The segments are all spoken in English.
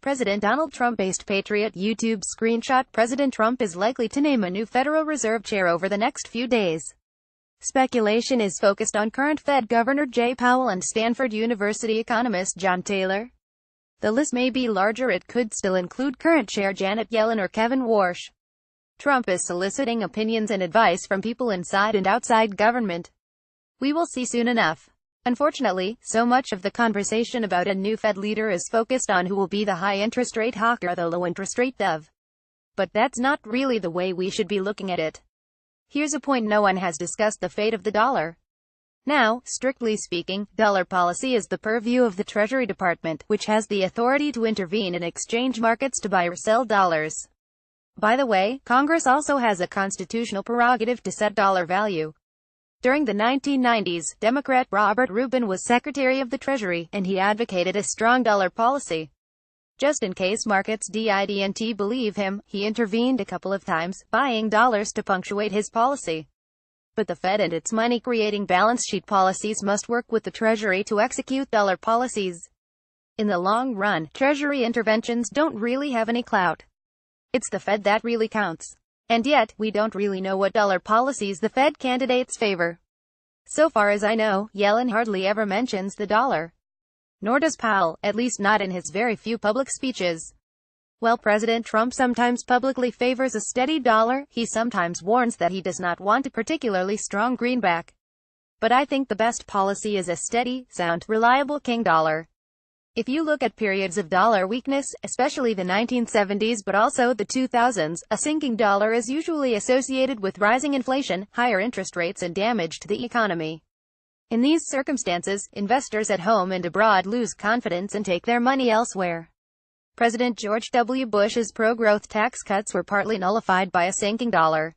President Donald Trump-based Patriot YouTube screenshot President Trump is likely to name a new Federal Reserve chair over the next few days. Speculation is focused on current Fed Governor Jay Powell and Stanford University economist John Taylor. The list may be larger. It could still include current chair Janet Yellen or Kevin Warsh. Trump is soliciting opinions and advice from people inside and outside government. We will see soon enough. Unfortunately, so much of the conversation about a new Fed leader is focused on who will be the high interest rate hawk or the low interest rate dove. But that's not really the way we should be looking at it. Here's a point: no one has discussed the fate of the dollar. Now, strictly speaking, dollar policy is the purview of the Treasury Department, which has the authority to intervene in exchange markets to buy or sell dollars. By the way, Congress also has a constitutional prerogative to set dollar value. During the 1990s, Democrat Robert Rubin was Secretary of the Treasury, and he advocated a strong dollar policy. Just in case markets didn't believe him, he intervened a couple of times, buying dollars to punctuate his policy. But the Fed and its money-creating balance sheet policies must work with the Treasury to execute dollar policies. In the long run, Treasury interventions don't really have any clout. It's the Fed that really counts. And yet, we don't really know what dollar policies the Fed candidates favor. So far as I know, Yellen hardly ever mentions the dollar. Nor does Powell, at least not in his very few public speeches. While President Trump sometimes publicly favors a steady dollar, he sometimes warns that he does not want a particularly strong greenback. But I think the best policy is a steady, sound, reliable king dollar. If you look at periods of dollar weakness, especially the 1970s but also the 2000s, a sinking dollar is usually associated with rising inflation, higher interest rates and damage to the economy. In these circumstances, investors at home and abroad lose confidence and take their money elsewhere. President George W. Bush's pro-growth tax cuts were partly nullified by a sinking dollar.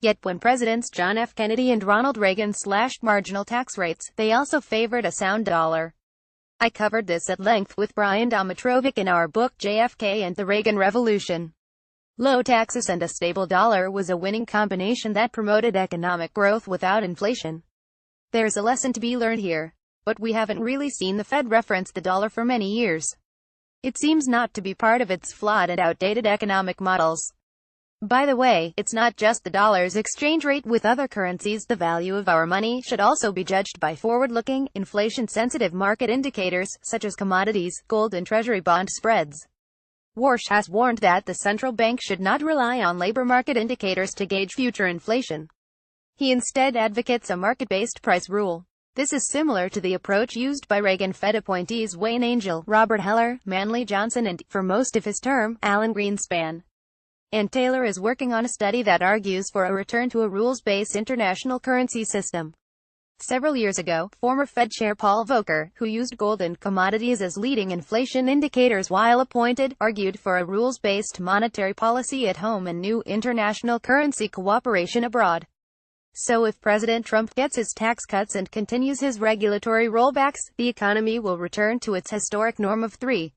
Yet when Presidents John F. Kennedy and Ronald Reagan slashed marginal tax rates, they also favored a sound dollar. I covered this at length with Brian Domitrovic in our book JFK and the Reagan Revolution. Low taxes and a stable dollar was a winning combination that promoted economic growth without inflation. There's a lesson to be learned here. But we haven't really seen the Fed reference the dollar for many years. It seems not to be part of its flawed and outdated economic models. By the way, it's not just the dollar's exchange rate with other currencies. The value of our money should also be judged by forward-looking, inflation-sensitive market indicators, such as commodities, gold and treasury bond spreads. Warsh has warned that the central bank should not rely on labor market indicators to gauge future inflation. He instead advocates a market-based price rule. This is similar to the approach used by Reagan Fed appointees Wayne Angell, Robert Heller, Manley Johnson and, for most of his term, Alan Greenspan. And Taylor is working on a study that argues for a return to a rules-based international currency system. Several years ago, former Fed Chair Paul Volcker, who used gold and commodities as leading inflation indicators while appointed, argued for a rules-based monetary policy at home and new international currency cooperation abroad. So if President Trump gets his tax cuts and continues his regulatory rollbacks, the economy will return to its historic norm of 3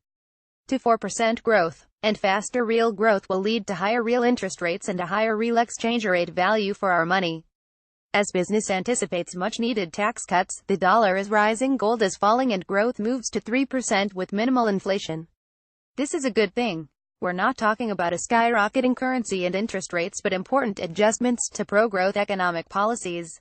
to 4% growth. And faster real growth will lead to higher real interest rates and a higher real exchange rate value for our money. As business anticipates much-needed tax cuts, the dollar is rising, gold is falling and growth moves to 3% with minimal inflation. This is a good thing. We're not talking about a skyrocketing currency and interest rates but important adjustments to pro-growth economic policies.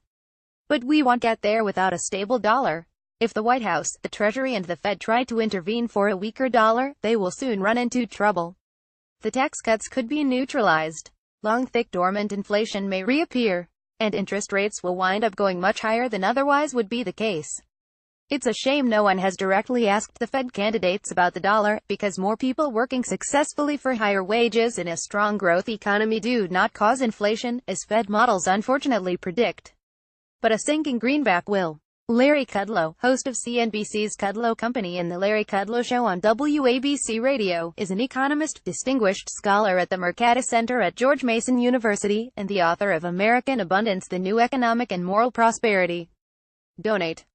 But we won't get there without a stable dollar. If the White House, the Treasury and the Fed try to intervene for a weaker dollar, they will soon run into trouble. The tax cuts could be neutralized. Long thick dormant inflation may reappear. And interest rates will wind up going much higher than otherwise would be the case. It's a shame no one has directly asked the Fed candidates about the dollar, because more people working successfully for higher wages in a strong growth economy do not cause inflation, as Fed models unfortunately predict. But a sinking greenback will. Larry Kudlow, host of CNBC's Kudlow Company and The Larry Kudlow Show on WABC Radio, is an economist, distinguished scholar at the Mercatus Center at George Mason University, and the author of American Abundance: The New Economic and Moral Prosperity. Donate.